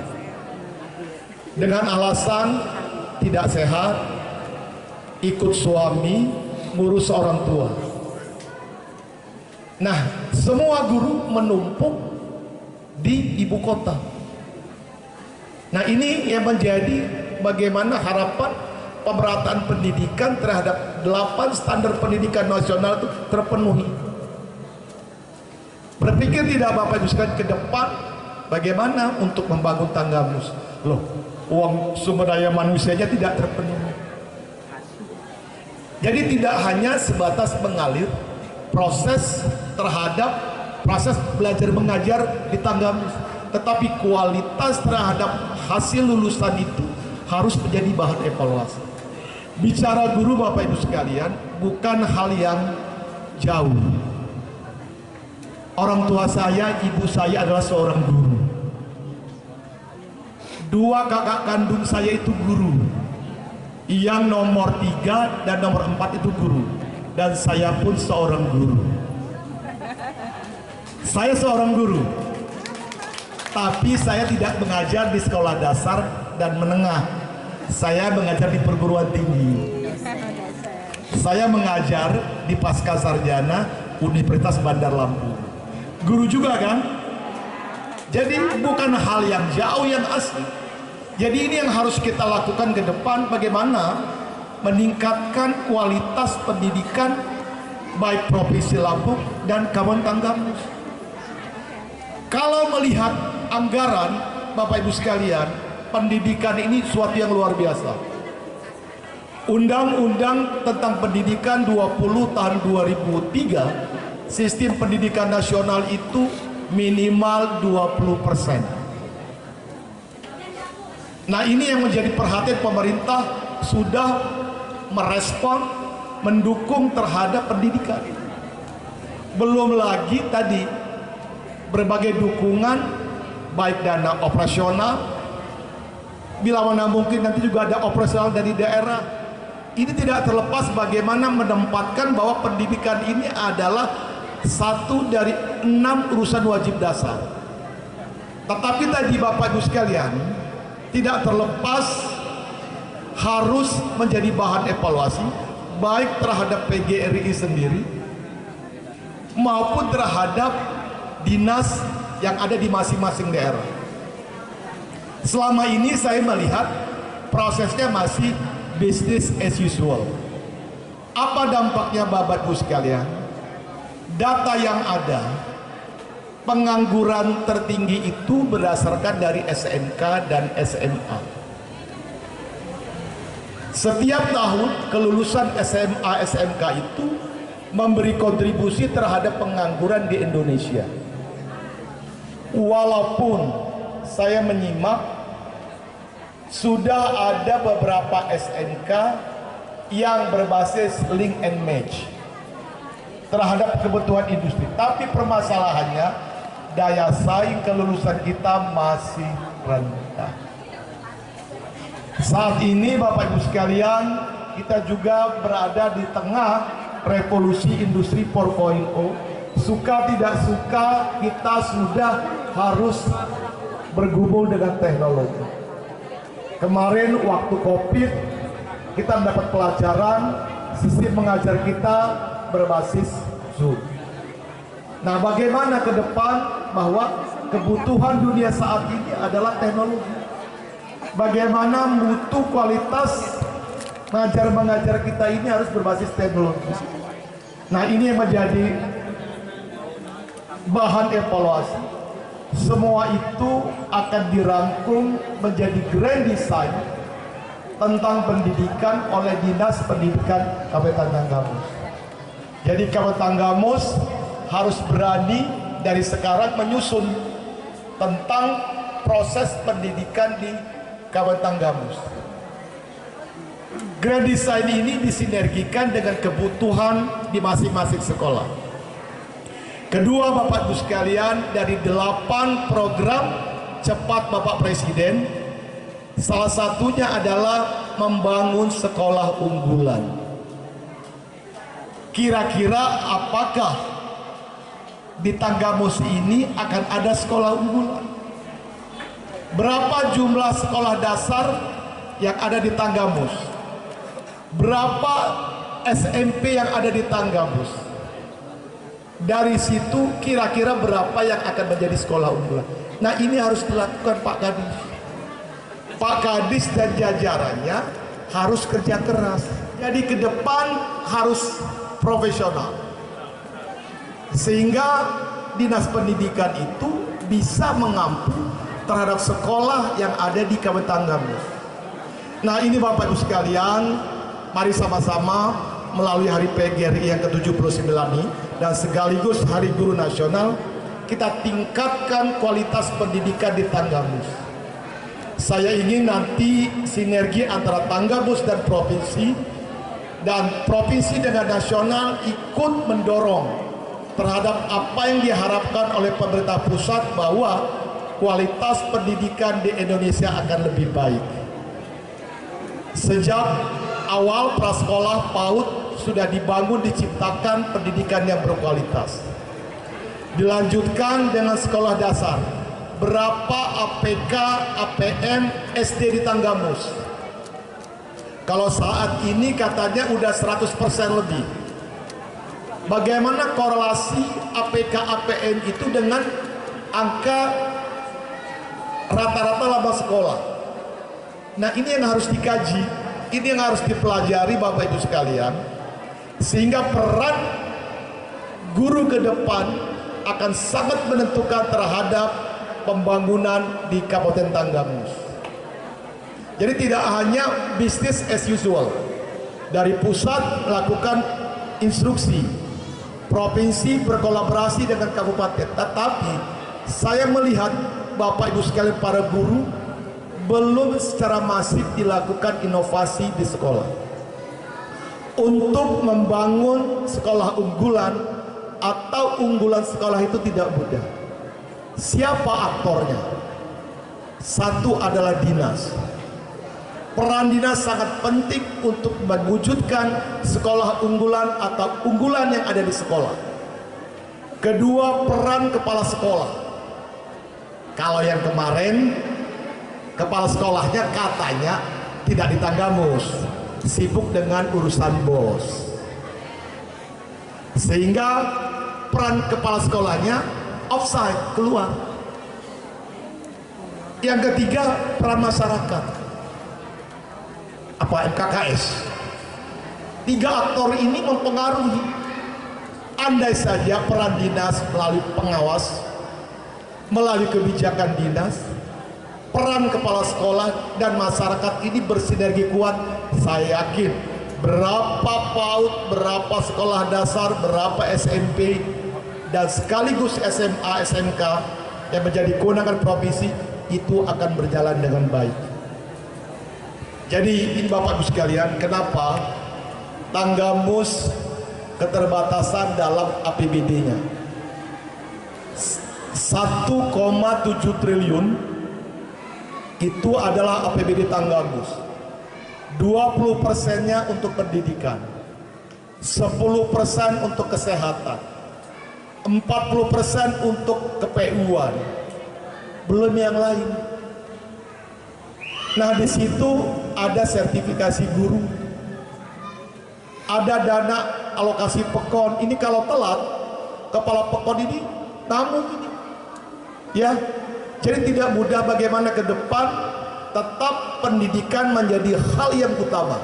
dengan alasan tidak sehat, ikut suami, ngurus orang tua. Nah, semua guru menumpuk di ibu kota. Nah, ini yang menjadi bagaimana harapan pemerataan pendidikan terhadap 8 standar pendidikan nasional itu terpenuhi. Berpikir tidak Bapak Ibu sekalian ke depan bagaimana untuk membangun Tanggamus. Loh, uang sumber daya manusianya tidak terpenuhi. Jadi tidak hanya sebatas mengalir proses terhadap proses belajar mengajar di Tanggamus, tetapi kualitas terhadap hasil lulusan itu harus menjadi bahan evaluasi. Bicara guru Bapak Ibu sekalian bukan hal yang jauh. Orang tua saya, ibu saya adalah seorang guru. 2 kakak kandung saya itu guru. Yang nomor 3 dan nomor 4 itu guru. Dan saya pun seorang guru. Saya seorang guru. Tapi saya tidak mengajar di sekolah dasar dan menengah. Saya mengajar di perguruan tinggi. Saya mengajar di Pasca Sarjana Universitas Bandar Lampung. Guru juga kan? Jadi bukan hal yang jauh, yang asli. Jadi ini yang harus kita lakukan ke depan, bagaimana meningkatkan kualitas pendidikan baik Provinsi Lampung dan Kabupaten Tanggamus. Kalau melihat anggaran Bapak Ibu sekalian, pendidikan ini suatu yang luar biasa. Undang-Undang tentang Pendidikan 20 tahun 2003, sistem pendidikan nasional itu minimal 20%. Nah, ini yang menjadi perhatian pemerintah, sudah merespon, mendukung terhadap pendidikan. Belum lagi tadi berbagai dukungan baik dana operasional, bila mana mungkin nanti juga ada operasional dari daerah. Ini tidak terlepas bagaimana menempatkan bahwa pendidikan ini adalah satu dari 6 urusan wajib dasar. Tetapi tadi Bapak Ibu sekalian, tidak terlepas harus menjadi bahan evaluasi baik terhadap PGRI sendiri maupun terhadap dinas yang ada di masing-masing daerah. Selama ini saya melihat prosesnya masih business as usual. Apa dampaknya Bapak Ibu sekalian? data yang ada, pengangguran tertinggi itu berdasarkan dari SMK dan SMA. Setiap tahun kelulusan SMA SMK itu memberi kontribusi terhadap pengangguran di Indonesia. Walaupun saya menyimak sudah ada beberapa SMK yang berbasis link and match terhadap kebutuhan industri, tapi permasalahannya daya saing kelulusan kita masih rendah. Saat ini Bapak Ibu sekalian, kita juga berada di tengah revolusi industri 4.0. Suka tidak suka kita sudah harus bergumul dengan teknologi. Kemarin waktu Covid kita mendapat pelajaran sistem mengajar kita berbasis Zoom. Nah, bagaimana ke depan bahwa kebutuhan dunia saat ini adalah teknologi. Bagaimana mutu kualitas mengajar kita ini harus berbasis teknologi. Nah, ini yang menjadi bahan evaluasi. Semua itu akan dirangkum menjadi grand design tentang pendidikan oleh Dinas Pendidikan Kabupaten Tanggamus. Jadi Kabupaten Tanggamus harus berani dari sekarang menyusun tentang proses pendidikan di Kabupaten Tanggamus. Grand design ini disinergikan dengan kebutuhan di masing-masing sekolah. Kedua, Bapak Ibu sekalian, dari 8 program cepat Bapak Presiden, salah satunya adalah membangun sekolah unggulan. Kira-kira apakah di Tanggamus ini akan ada sekolah unggulan? Berapa jumlah sekolah dasar yang ada di Tanggamus? Berapa SMP yang ada di Tanggamus? Dari situ kira-kira berapa yang akan menjadi sekolah unggulan? Nah, ini harus dilakukan Pak Kadis. Pak Kadis dan jajarannya harus kerja keras. Jadi ke depan harus profesional. Sehingga Dinas Pendidikan itu bisa mengampu terhadap sekolah yang ada di Kabupaten Tanggamus. Nah, ini Bapak Ibu sekalian, mari sama-sama melalui Hari PGRI yang ke-79 ini dan sekaligus Hari Guru Nasional, kita tingkatkan kualitas pendidikan di Tanggamus. Saya ingin nanti sinergi antara Tanggamus dan provinsi dengan nasional ikut mendorong terhadap apa yang diharapkan oleh pemerintah pusat bahwa kualitas pendidikan di Indonesia akan lebih baik. Sejak awal prasekolah PAUD sudah dibangun, diciptakan pendidikan yang berkualitas. Dilanjutkan dengan sekolah dasar. Berapa APK, APM, SD di Tanggamus? Kalau saat ini katanya udah 100% lebih. Bagaimana korelasi APK, APM itu dengan angka rata-rata laba sekolah? Nah, ini yang harus dikaji, ini yang harus dipelajari Bapak Ibu sekalian, sehingga peran guru ke depan akan sangat menentukan terhadap pembangunan di Kabupaten Tanggamus. Jadi tidak hanya business as usual, dari pusat melakukan instruksi, provinsi berkolaborasi dengan kabupaten, tetapi saya melihat Bapak Ibu sekalian para guru belum secara masif dilakukan inovasi di sekolah untuk membangun sekolah unggulan atau unggulan sekolah itu tidak mudah. Siapa aktornya? Satu adalah dinas. Peran dinas sangat penting untuk mewujudkan sekolah unggulan atau unggulan yang ada di sekolah. Kedua, peran kepala sekolah. Kalau yang kemarin kepala sekolahnya katanya tidak di Tanggamus, sibuk dengan urusan bos, sehingga peran kepala sekolahnya offside, keluar. Yang ketiga, peran masyarakat, apa MKKS. 3 aktor ini mempengaruhi Andai saja peran dinas melalui pengawas, melalui kebijakan dinas, peran kepala sekolah dan masyarakat ini bersinergi kuat, saya yakin berapa PAUD, berapa sekolah dasar, berapa SMP, dan sekaligus SMA, SMK yang menjadi kewenangan provinsi itu akan berjalan dengan baik. Jadi ini Bapak Ibu sekalian, kenapa Tanggamus keterbatasan dalam APBD-nya 1,7 triliun itu adalah APBD Tanggamus. 20%-nya untuk pendidikan, 10% untuk kesehatan, 40% untuk KPU-an, belum yang lain. Nah, di situ ada sertifikasi guru, ada dana alokasi pekon. Ini kalau telat, kepala pekon ini namun ini, ya. Jadi tidak mudah bagaimana ke depan tetap pendidikan menjadi hal yang utama.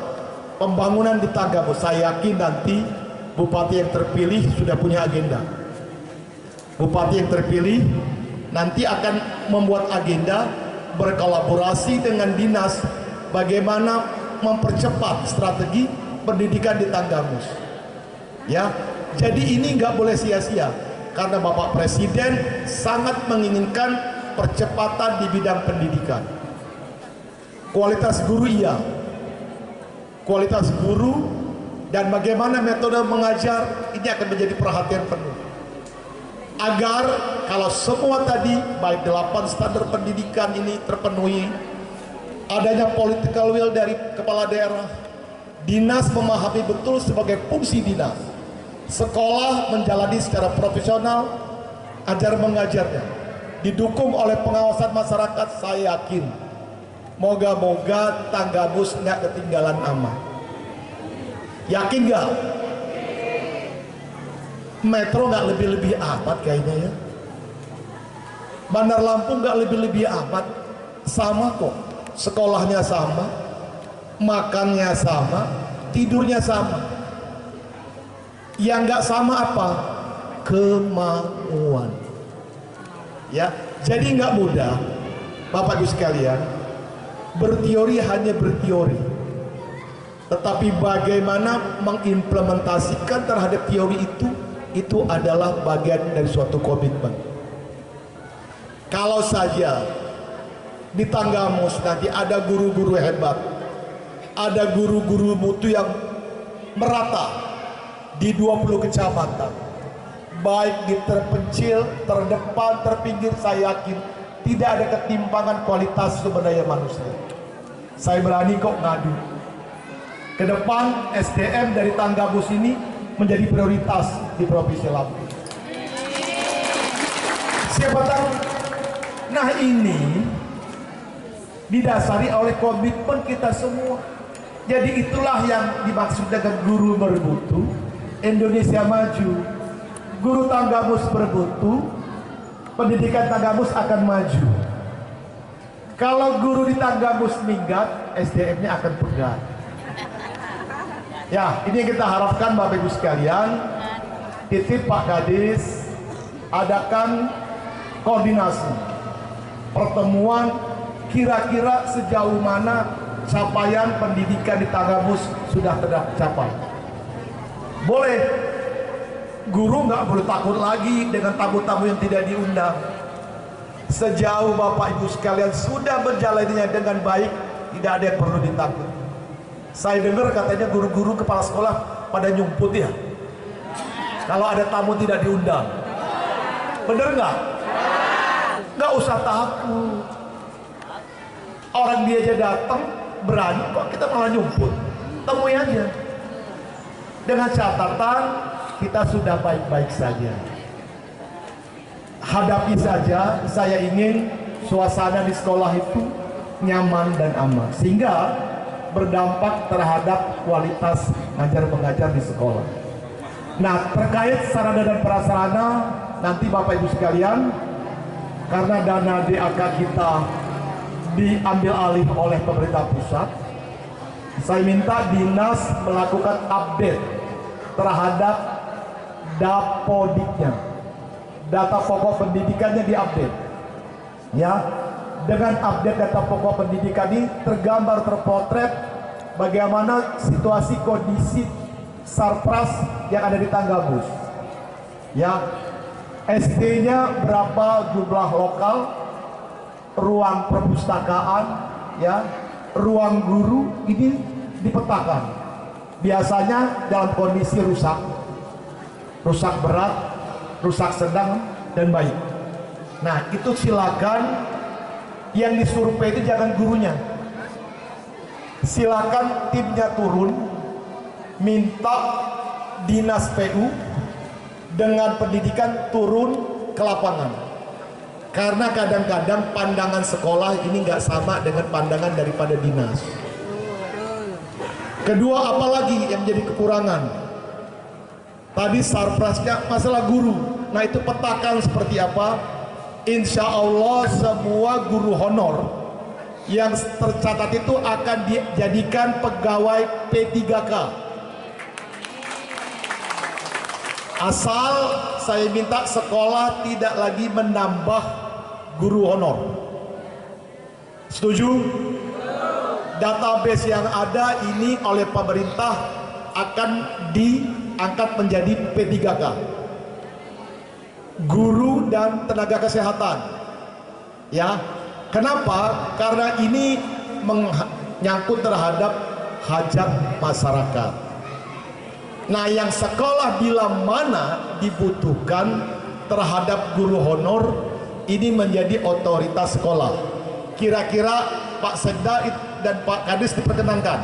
Pembangunan di Tanggamus, saya yakin nanti bupati yang terpilih sudah punya agenda. Bupati yang terpilih nanti akan membuat agenda berkolaborasi dengan dinas bagaimana mempercepat strategi pendidikan di Tanggamus. Ya, jadi ini nggak boleh sia-sia karena Bapak Presiden sangat menginginkan percepatan di bidang pendidikan. Kualitas guru iya, kualitas guru dan bagaimana metode mengajar ini akan menjadi perhatian penuh. Agar kalau semua tadi baik 8 standar pendidikan ini terpenuhi, adanya political will dari kepala daerah, dinas memahami betul sebagai fungsi dinas, sekolah menjalani secara profesional ajar mengajarnya, didukung oleh pengawasan masyarakat, saya yakin moga-moga Tanggamus nggak ketinggalan aman. Yakin nggak? Metro nggak lebih-lebih amat kayaknya ya. Bandar Lampung nggak lebih-lebih amat, sama kok. Sekolahnya sama, makannya sama, tidurnya sama. Yang nggak sama apa? Kemauan. Ya, jadi nggak mudah, Bapak Ibu sekalian. Berteori hanya berteori, tetapi bagaimana mengimplementasikan terhadap teori itu adalah bagian dari suatu komitmen. Kalau saja di Tanggamus nanti ada guru-guru hebat, ada guru-guru mutu yang merata di 20 kecamatan, baik di terpencil, terdepan, terpinggir, saya yakin tidak ada ketimpangan kualitas sumber daya manusia. Saya berani kok ngadu. Ke depan SDM dari Tanggamus ini menjadi prioritas di Provinsi Lampung. Siapa tahu. Nah, ini didasari oleh komitmen kita semua. Jadi itulah yang dimaksud dengan guru bermutu, Indonesia maju. Guru Tanggamus bermutu, pendidikan Tanggamus akan maju. Kalau guru di Tanggamus minggat, SDM-nya akan pegat. Ya, ini yang kita harapkan Bapak Ibu sekalian. Titip Pak Kadis, adakan koordinasi pertemuan kira-kira sejauh mana capaian pendidikan di Tanggamus sudah tercapai. Boleh, guru nggak boleh takut lagi dengan tamu-tamu yang tidak diundang. Sejauh Bapak Ibu sekalian sudah berjalannya dengan baik, tidak ada yang perlu ditakut. Saya dengar katanya guru-guru kepala sekolah pada nyumput ya, kalau ada tamu tidak diundang. Bener nggak? Nggak usah takut. Orang dia aja datang berani, kok kita malah nyumput? Temui aja. Dengan catatan kita sudah baik-baik saja. Hadapi saja. Saya ingin suasana di sekolah itu nyaman dan aman, sehingga berdampak terhadap kualitas ngajar mengajar di sekolah. Nah, terkait sarana dan prasarana, nanti Bapak Ibu sekalian, karena dana DAK kita diambil alih oleh pemerintah pusat, saya minta dinas melakukan update terhadap Dapodiknya, data pokok pendidikannya diupdate. Ya, dengan update data pokok pendidikan ini tergambar, terpotret bagaimana situasi kondisi Sarpras yang ada di Tanggabus. Ya, SD-nya berapa jumlah lokal, ruang perpustakaan, ya, ruang guru ini dipetakan. Biasanya dalam kondisi rusak, rusak berat, rusak sedang, dan baik. Nah, itu silakan yang disurvei itu jangan gurunya. Silakan timnya turun, minta dinas PU dengan pendidikan turun ke lapangan. Karena kadang-kadang pandangan sekolah ini nggak sama dengan pandangan daripada dinas. Kedua, apalagi yang menjadi kekurangan? Tadi Sarprasnya masalah guru. Nah, itu petakan seperti apa? Insya Allah semua guru honor yang tercatat itu akan dijadikan pegawai P3K. Asal saya minta sekolah tidak lagi menambah guru honor. Setuju? Database yang ada ini oleh pemerintah akan diangkat menjadi P3K. Guru dan tenaga kesehatan. Ya. Kenapa? Karena ini menyangkut terhadap hajat masyarakat. Nah, yang sekolah bila mana dibutuhkan terhadap guru honor ini menjadi otoritas sekolah. Kira-kira Pak Sekda dan Pak Kadis diperkenankan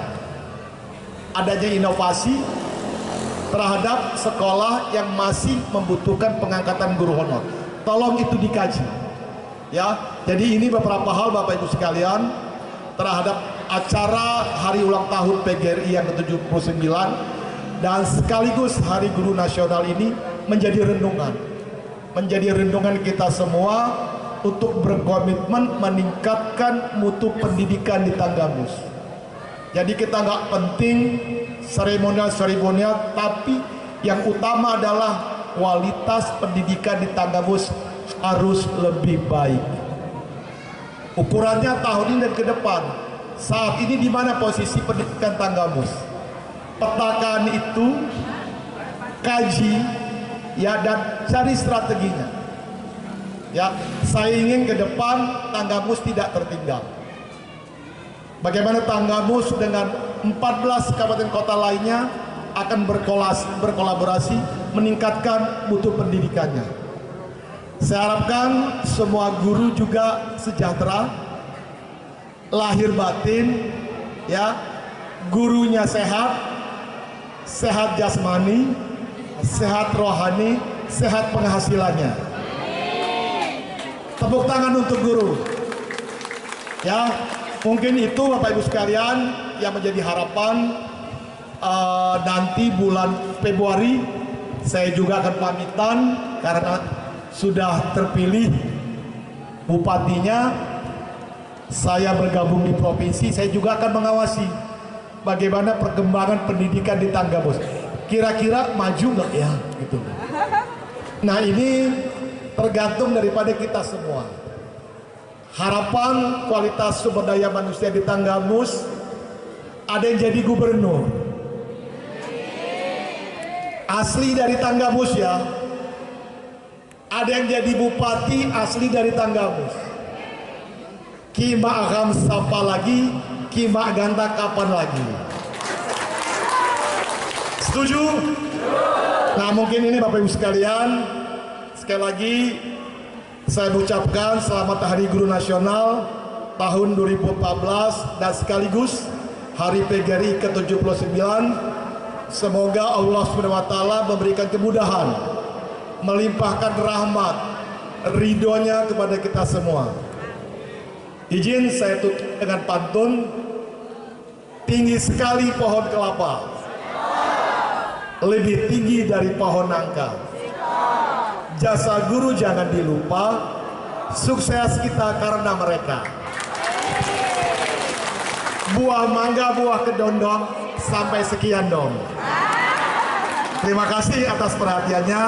adanya inovasi terhadap sekolah yang masih membutuhkan pengangkatan guru honor. Tolong itu dikaji. Ya, jadi ini beberapa hal Bapak Ibu sekalian terhadap acara hari ulang tahun PGRI yang ke-79 dan sekaligus Hari Guru Nasional ini menjadi renungan kita semua untuk berkomitmen meningkatkan mutu pendidikan di Tanggabus. Jadi kita nggak penting seremonial, tapi yang utama adalah kualitas pendidikan di Tanggabus harus lebih baik. Ukurannya tahun ini dan ke depan. Saat ini di mana posisi pendidikan Tanggabus? Petakan itu, kaji, ya, dan cari strateginya. Ya, saya ingin ke depan Tanggabus tidak tertinggal. Bagaimana Tanggabus dengan 14 kabupaten kota lainnya akan berkolaborasi meningkatkan mutu pendidikannya. Saya harapkan semua guru juga sejahtera, lahir batin, ya, gurunya sehat, sehat jasmani, sehat rohani, sehat penghasilannya. Tepuk tangan untuk guru. Ya, mungkin itu Bapak Ibu sekalian yang menjadi harapan. Nanti bulan Februari saya juga akan pamitan karena sudah terpilih bupatinya. Saya bergabung di provinsi, saya juga akan mengawasi bagaimana perkembangan pendidikan di Tanggabus. Kira-kira maju nggak ya? Gitu. Nah, ini tergantung daripada kita semua. Harapan kualitas sumber daya manusia di Tanggabus, ada yang jadi gubernur asli dari Tanggabus, ya. Ada yang jadi bupati asli dari Tanggabus. Kima agam sapa lagi, kima ganta kapan lagi? Setuju? Nah, mungkin ini Bapak Ibu sekalian, sekali lagi saya ucapkan selamat Hari Guru Nasional tahun 2014 dan sekaligus Hari PGRI ke-79. Semoga Allah SWT memberikan kemudahan, melimpahkan rahmat, ridhonya kepada kita semua. Izin saya tutup dengan pantun. Tinggi sekali pohon kelapa, lebih tinggi dari pohon nangka. Jasa guru jangan dilupa, sukses kita karena mereka. Buah mangga, buah kedondong, sampai sekian dong. Terima kasih atas perhatiannya.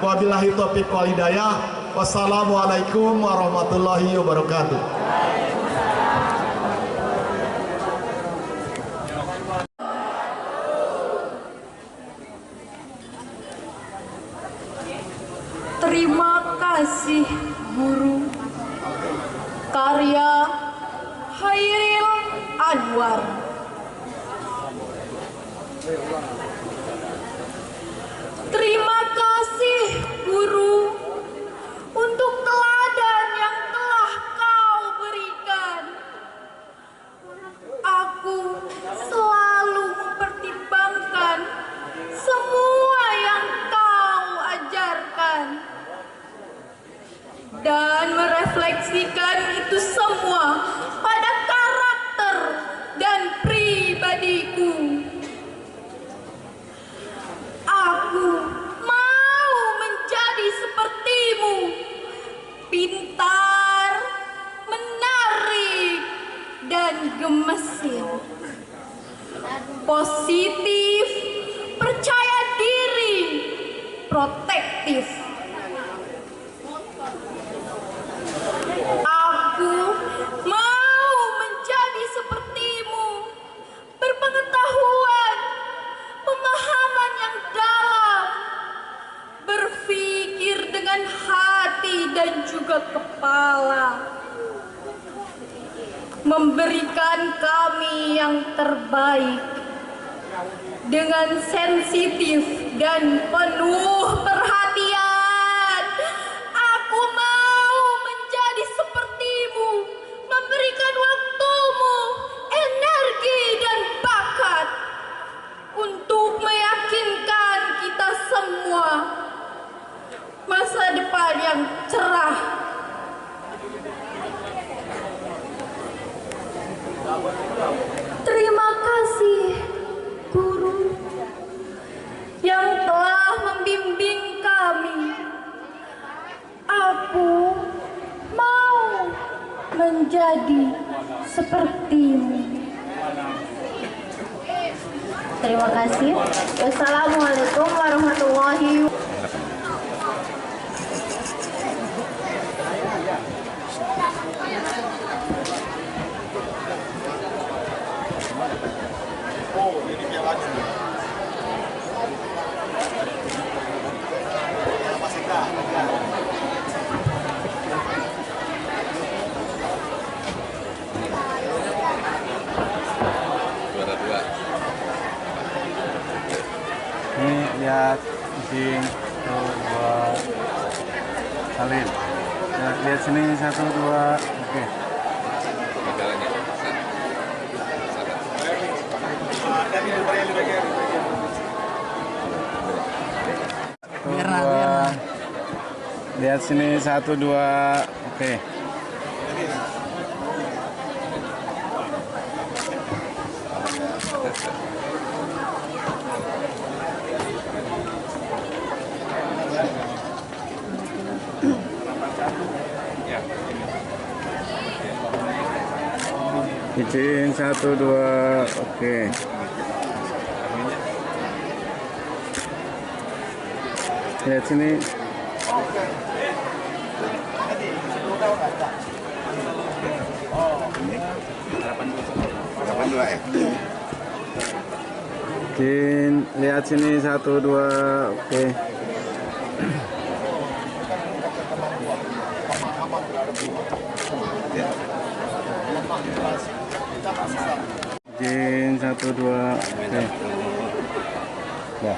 Wabillahi taufiq wal hidayah. Wassalamualaikum warahmatullahi wabarakatuh. Terima kasih guru. Karya Hairil Anwar. Terima kasih guru untuk teladan yang telah kau berikan. Aku selalu mempertimbangkan semua yang kau ajarkan dan merefleksikan itu semua pada karakter dan pribadiku. Aku mau menjadi sepertimu, pintar, menarik, dan gemesin, positif, percaya diri, protektif. Aku mau menjadi sepertimu, berpengetahuan, pemahaman yang dalam, berpikir dengan hati dan juga kepala, memberikan kami yang terbaik dengan sensitif dan penuh perhatian. Aku mau menjadi sepertimu, memberikan waktumu, energi dan bakat untuk meyakinkan kita semua masa depan yang cerah. Terima kasih guru yang telah membimbing kami. Aku mau menjadi sepertimu. Terima kasih. Wassalamualaikum warahmatullahi wabarakatuh. Ini lihat izin 2 salin. Lihat sini 1 2. Oke. Lihat sini 1 2. Oke. Izin 1 2. Oke. Lihat sini. Izin lihat sini 1 2. Oke. Izin 1 2. Oke. Ya.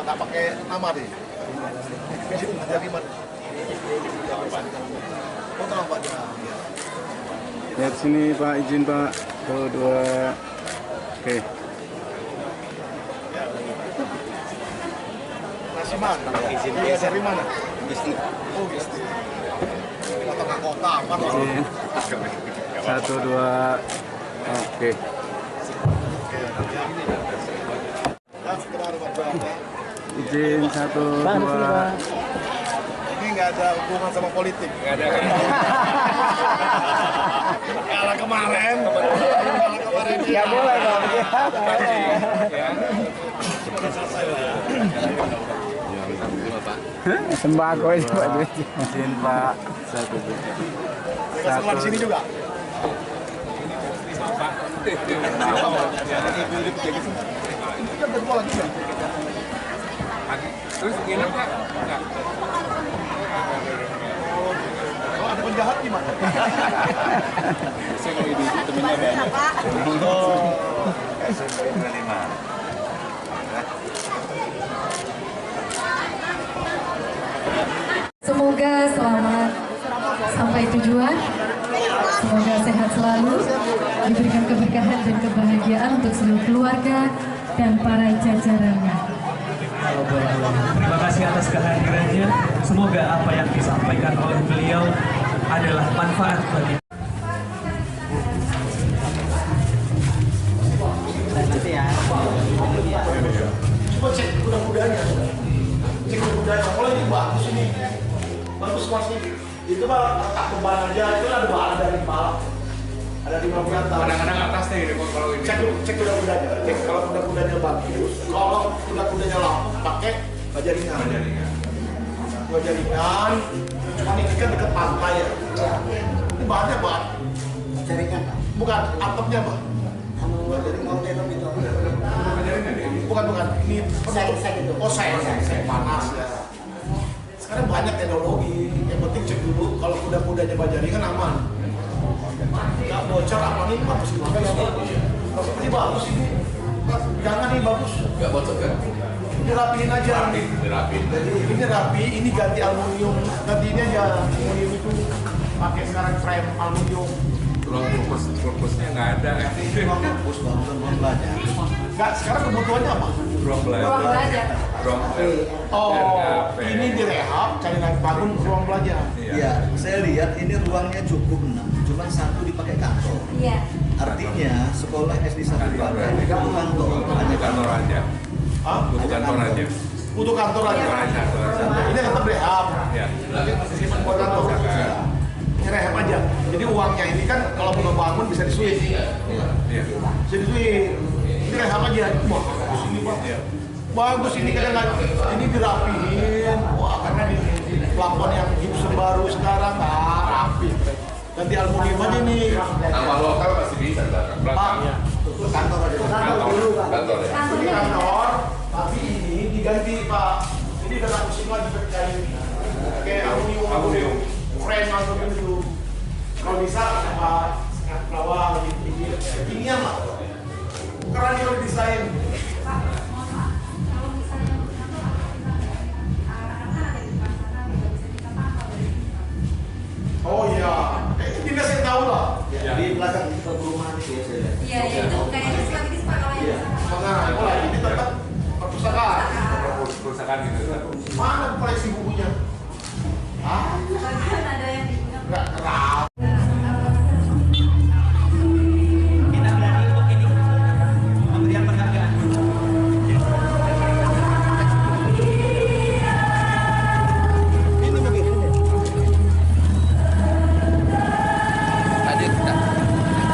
Nggak pakai nama deh. Izin menjadi oh, tenang Pak. Lihat sini Pak, izin Pak. 1 2. Oke. Nasiman. Izin dari mana? Gisti. Oh, Gisti. Tengah kota apa? Izin 1 2. Oke. Izin izin 1, 2. Ini nggak ada hubungan sama politik. Nggak ada. Kalah kemarin. Nggak boleh dong. Sembako itu Pak. Izin Pak 1. Di sini juga. Terus gini Pak? Kalau ada penjahat gimana? Saya mau ide temennya banyak. Semoga selamat sampai tujuan. Semoga sehat selalu, diberikan keberkahan dan kebahagiaan untuk seluruh keluarga dan para jajarannya. Terima kasih atas kehadirannya. Semoga apa yang disampaikan oleh beliau adalah manfaat bagi Coba cek kuda-kudanya. Cek kuda-kudanya. Kalau ini bagus ini. Bagus Mas ini. Itu mah tak beban aja. Itu ada bahan dari kepala. Ada di bawah atas. Kadang-kadang atasnya ini kalau ini. Cek kuda-kudanya. Cek kalau kuda-kudanya bagus. Kalau kuda-kudanya lapuk pakai baja ringan. Baja ringan. Cuma ini kan dekat pantai ya. Ini bahannya bahan. Jaringan. Bukan atapnya Pak. Bukan ini seng itu. Oh seng panas ya. Sekarang banyak teknologi. Yang penting cek dulu kalau kuda-kudanya baja ringan aman. Nggak bocor apa nih bagus ini. Ini bagus ini. Jangan ini bagus. Nggak bocor kan? Ini rapiin aja. Dirapiin. Ini rapi. Ini ganti aluminium. Ganti ini aja. Aluminium itu pakai sekarang frame aluminium. Ruang purpose-nya nggak ada. Ruang purpose ruang belajar. Nggak, sekarang kebutuhannya apa? Ruang belajar. Ruang Oh, ini direhab, cari lagi bangun ruang belajar. Iya, saya lihat ini ruangnya cukup 6, cuma 1 dipakai kantor. Iya. Artinya sekolah SD 1 Bandar itu kantor, hanya kantor aja. Hah? Butuh kantor aja. Butuh kantor aja. Ini tetap rehab. Ya. Simpan buat kantor. Ini rehab aja. Jadi uangnya ini kan kalau mau bangun bisa disuit. Iya. Bisa disuit. Ini rehab aja. Wah, bagus ini Pak. Bagus ini kadang ini dirapihin. Wah, karena di plafon yang gipsum baru sekarang rapi. Ganti aluminium aja nih. Nama lokal masih bisa belakang. Kantor aja. Kantor ya. Ini kantor, tapi ini diganti Pak. Ini udah pusing lagi pakai kayu ini. Pakai aluminium. Frame aluminium itu. Kalau bisa Pak setengah bawah lebih tinggi. Kekinian lah. Karena dia udah desain. Oh iya, ini saya tahu lah. di belakang perumahan itu ya. Iya, itu kayaknya selagi di sekolah. Mana? Ini tetap perpustakaan. Perusahaan gitu. Mana koleksi bukunya?